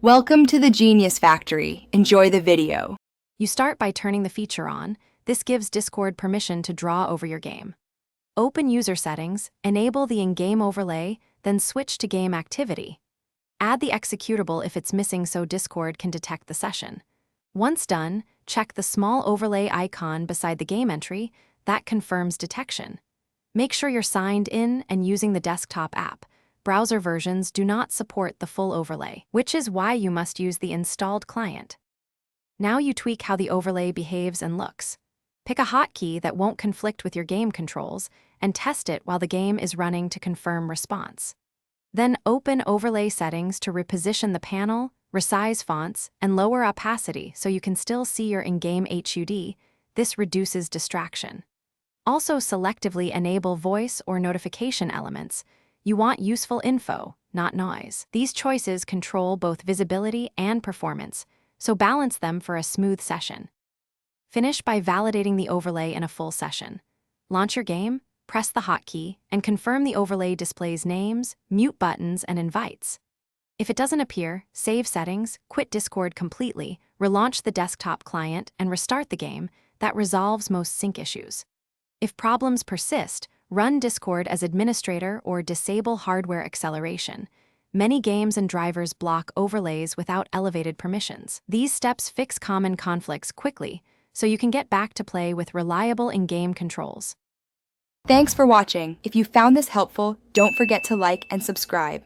Welcome to the Genius Factory. Enjoy the video. You start by turning the feature on. This gives Discord permission to draw over your game. Open User Settings, enable the in-game overlay, then switch to Game Activity. Add the executable if it's missing so Discord can detect the session. Once done, check the small overlay icon beside the game entry. That confirms detection. Make sure you're signed in and using the desktop app. Browser versions do not support the full overlay, which is why you must use the installed client. Now you tweak how the overlay behaves and looks. Pick a hotkey that won't conflict with your game controls and test it while the game is running to confirm response. Then open Overlay Settings to reposition the panel, resize fonts, and lower opacity so you can still see your in-game HUD. This reduces distraction. Also selectively enable voice or notification elements. You want useful info, not noise. These choices control both visibility and performance, so balance them for a smooth session. Finish by validating the overlay in a full session. Launch your game, press the hotkey, and confirm the overlay displays names, mute buttons, and invites. If it doesn't appear, save settings, quit Discord completely, relaunch the desktop client, and restart the game. That resolves most sync issues. If problems persist, run Discord as administrator or disable hardware acceleration. Many games and drivers block overlays without elevated permissions. These steps fix common conflicts quickly, so you can get back to play with reliable in-game controls. Thanks for watching. If you found this helpful, don't forget to like and subscribe.